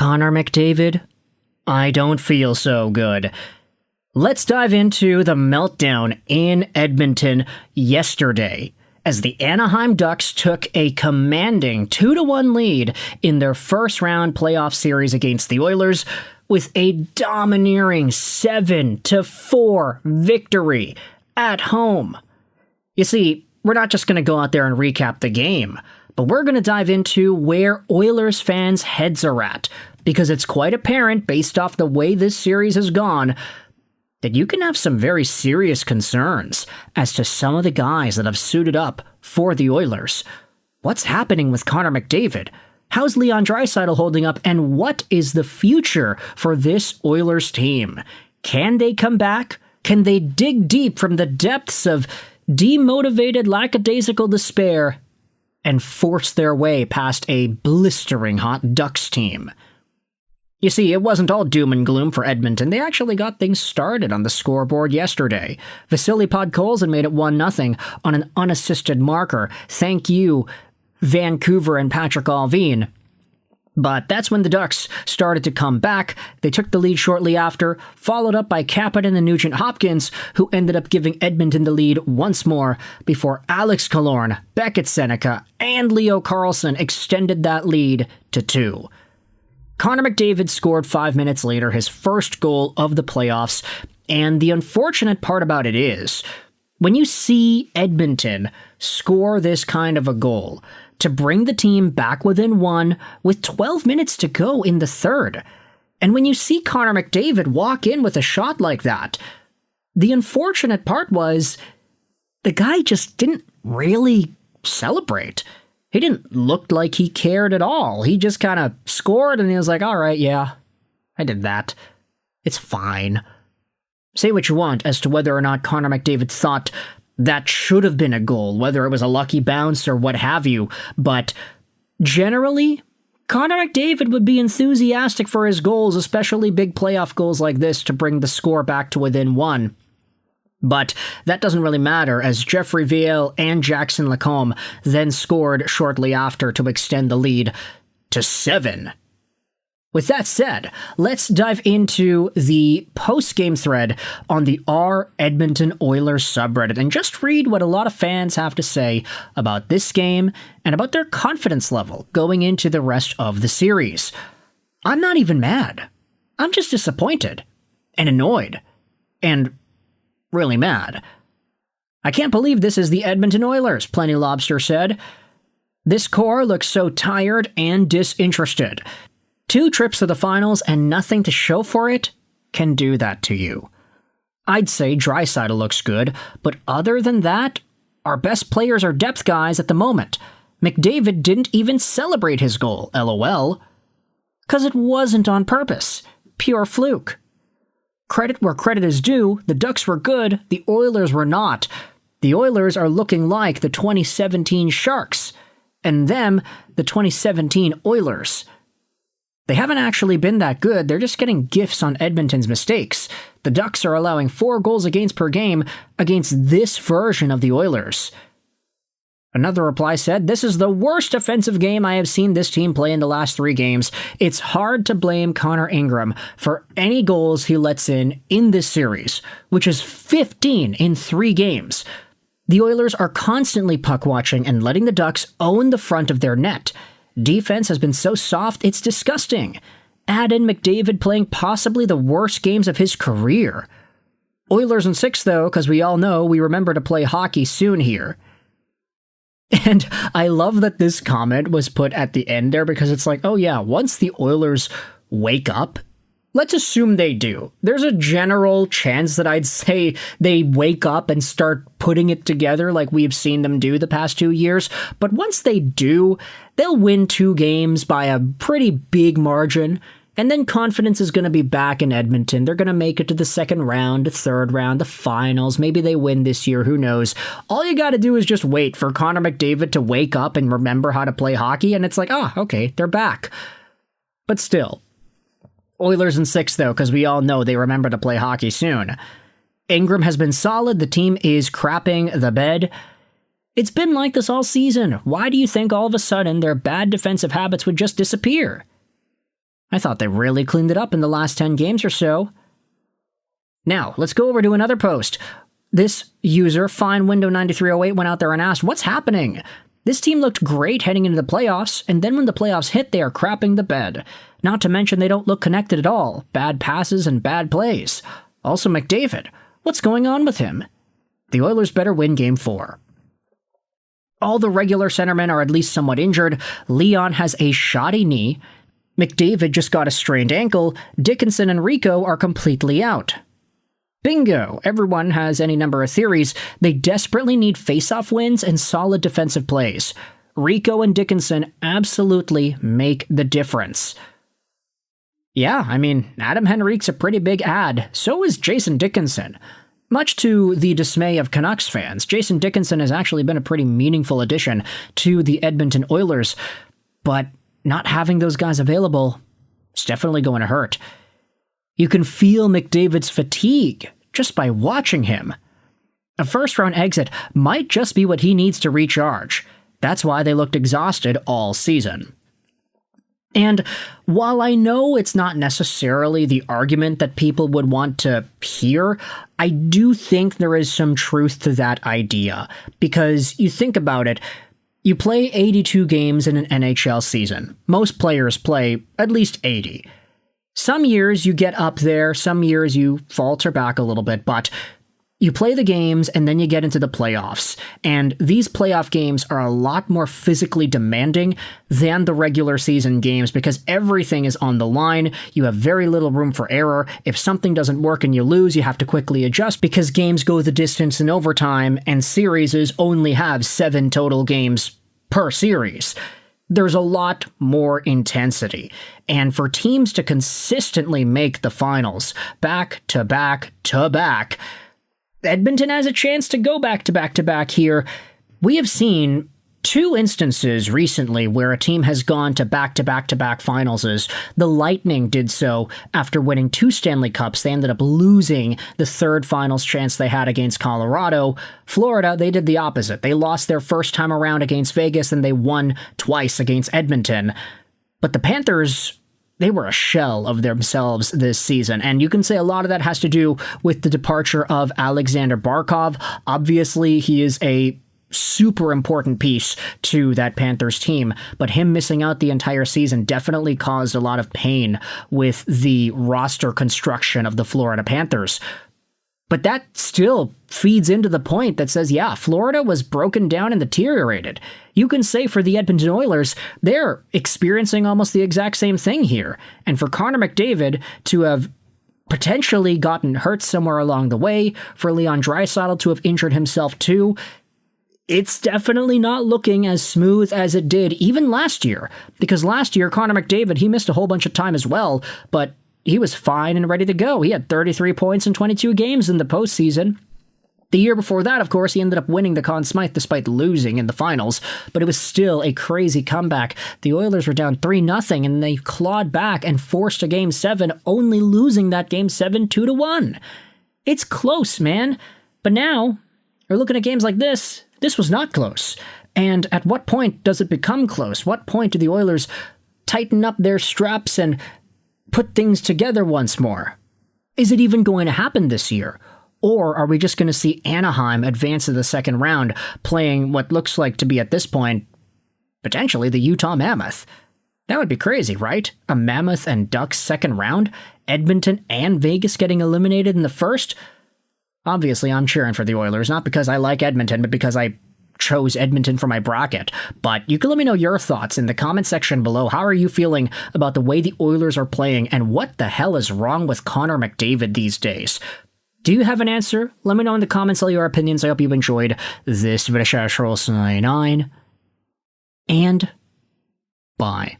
Connor McDavid, I don't feel so good. Let's dive into the meltdown in Edmonton yesterday, as the Anaheim Ducks took a commanding 2-1 lead in their first-round playoff series against the Oilers with a domineering 7-4 victory at home. You see, we're not just going to go out there and recap the game, but we're going to dive into where Oilers fans' heads are at, because it's quite apparent, based off the way this series has gone, that you can have some very serious concerns as to some of the guys that have suited up for the Oilers. What's happening with Connor McDavid? How's Leon Draisaitl holding up? And what is the future for this Oilers team? Can they come back? Can they dig deep from the depths of demotivated, lackadaisical despair and force their way past a blistering hot Ducks team? You see, it wasn't all doom and gloom for Edmonton. They actually got things started on the scoreboard yesterday. Vasily Podkolzin made it 1-0 on an unassisted marker. Thank you, Vancouver and Patrick Allvin. But that's when the Ducks started to come back. They took the lead shortly after, followed up by Kapanen and Nugent-Hopkins, who ended up giving Edmonton the lead once more before Alex Killorn, Beckett Seneca, and Leo Carlsson extended that lead to 2. Connor McDavid scored 5 minutes later his first goal of the playoffs, and the unfortunate part about it is, when you see Edmonton score this kind of a goal to bring the team back within 1 with 12 minutes to go in the third, and when you see Connor McDavid walk in with a shot like that, the unfortunate part was the guy just didn't really celebrate. He didn't look like he cared at all. He just kind of scored and he was like, all right, yeah, I did that. It's fine. Say what you want as to whether or not Connor McDavid thought that should have been a goal, whether it was a lucky bounce or what have you, but generally, Connor McDavid would be enthusiastic for his goals, especially big playoff goals like this, to bring the score back to within 1. But that doesn't really matter, as Jeffrey Viel and Jackson Lacombe then scored shortly after to extend the lead to 7. With that said, let's dive into the post-game thread on the R Edmonton Oilers subreddit and just read what a lot of fans have to say about this game and about their confidence level going into the rest of the series. I'm not even mad. I'm just disappointed and annoyed and really mad. I can't believe this is the Edmonton Oilers, Plenty Lobster said. This core looks so tired and disinterested. 2 trips to the finals and nothing to show for it can do that to you. I'd say Draisaitl looks good, but other than that, our best players are depth guys at the moment. McDavid didn't even celebrate his goal, lol. 'Cause it wasn't on purpose. Pure fluke. Credit where credit is due, the Ducks were good, the Oilers were not. The Oilers are looking like the 2017 Sharks, and them, the 2017 Oilers. They haven't actually been that good, they're just getting gifts on Edmonton's mistakes. The Ducks are allowing 4 goals against per game against this version of the Oilers. Another reply said, "This is the worst offensive game I have seen this team play in the last 3 games. It's hard to blame Connor Ingram for any goals he lets in this series, which is 15 in 3 games. The Oilers are constantly puck-watching and letting the Ducks own the front of their net. Defense has been so soft, it's disgusting. Add in McDavid playing possibly the worst games of his career. Oilers in 6, though, because we all know we remember to play hockey soon here." And I love that this comment was put at the end there, because it's like, oh yeah, once the Oilers wake up, let's assume they do. There's a general chance that I'd say they wake up and start putting it together like we've seen them do the past 2 years. But once they do, they'll win 2 games by a pretty big margin. And then confidence is going to be back in Edmonton. They're going to make it to the second round, the third round, the finals. Maybe they win this year, who knows. All you got to do is just wait for Connor McDavid to wake up and remember how to play hockey, and it's like, okay, they're back. But still, Oilers in 6, though, because we all know they remember to play hockey soon. Ingram has been solid. The team is crapping the bed. It's been like this all season. Why do you think all of a sudden their bad defensive habits would just disappear? I thought they really cleaned it up in the last 10 games or so. Now, let's go over to another post. This user, FineWindow9308, went out there and asked, what's happening? This team looked great heading into the playoffs, and then when the playoffs hit, they are crapping the bed. Not to mention they don't look connected at all. Bad passes and bad plays. Also McDavid. What's going on with him? The Oilers better win Game 4. All the regular centermen are at least somewhat injured. Leon has a shoddy knee. McDavid just got a strained ankle. Dickinson and Rico are completely out. Bingo! Everyone has any number of theories. They desperately need face-off wins and solid defensive plays. Rico and Dickinson absolutely make the difference. Yeah, I mean, Adam Henrique's a pretty big ad. So is Jason Dickinson. Much to the dismay of Canucks fans, Jason Dickinson has actually been a pretty meaningful addition to the Edmonton Oilers, but not having those guys available is definitely going to hurt. You can feel McDavid's fatigue just by watching him. A first-round exit might just be what he needs to recharge. That's why they looked exhausted all season. And while I know it's not necessarily the argument that people would want to hear, I do think there is some truth to that idea. Because you think about it, you play 82 games in an NHL season. Most players play at least 80. Some years you get up there, some years you falter back a little bit, but you play the games and then you get into the playoffs. And these playoff games are a lot more physically demanding than the regular season games because everything is on the line. You have very little room for error. If something doesn't work and you lose, you have to quickly adjust because games go the distance in overtime and series only have 7 total games per series. There's a lot more intensity. And for teams to consistently make the finals, back to back to back, Edmonton has a chance to go back to back to back here. We have seen 2 instances recently where a team has gone to back to back to back finals. The Lightning did so after winning 2 Stanley Cups. They ended up losing the third finals chance they had against Colorado. Florida, they did the opposite. They lost their first time around against Vegas and they won twice against Edmonton. But the Panthers, they were a shell of themselves this season, and you can say a lot of that has to do with the departure of Alexander Barkov. Obviously, he is a super important piece to that Panthers team, but him missing out the entire season definitely caused a lot of pain with the roster construction of the Florida Panthers. But that still feeds into the point that says, yeah, Florida was broken down and deteriorated. You can say for the Edmonton Oilers, they're experiencing almost the exact same thing here. And for Connor McDavid to have potentially gotten hurt somewhere along the way, for Leon Draisaitl to have injured himself too, it's definitely not looking as smooth as it did even last year. Because last year, Connor McDavid, he missed a whole bunch of time as well, but he was fine and ready to go. He had 33 points in 22 games in the postseason. The year before that, of course, he ended up winning the Conn Smythe despite losing in the finals, but it was still a crazy comeback. The Oilers were down 3-0, and they clawed back and forced a Game 7, only losing that Game 7 2-1. It's close, man. But now, we're looking at games like this. This was not close. And at what point does it become close? What point do the Oilers tighten up their straps and put things together once more? Is it even going to happen this year? Or are we just going to see Anaheim advance to the second round, playing what looks like to be at this point, potentially the Utah Mammoth? That would be crazy, right? A Mammoth and Ducks second round? Edmonton and Vegas getting eliminated in the first? Obviously, I'm cheering for the Oilers, not because I like Edmonton, but because I chose Edmonton for my bracket. But you can let me know your thoughts in the comment section below. How are you feeling about the way the Oilers are playing, and what the hell is wrong with Connor McDavid these days? Do you have an answer? Let me know in the comments all your opinions. I hope you enjoyed this video. And bye.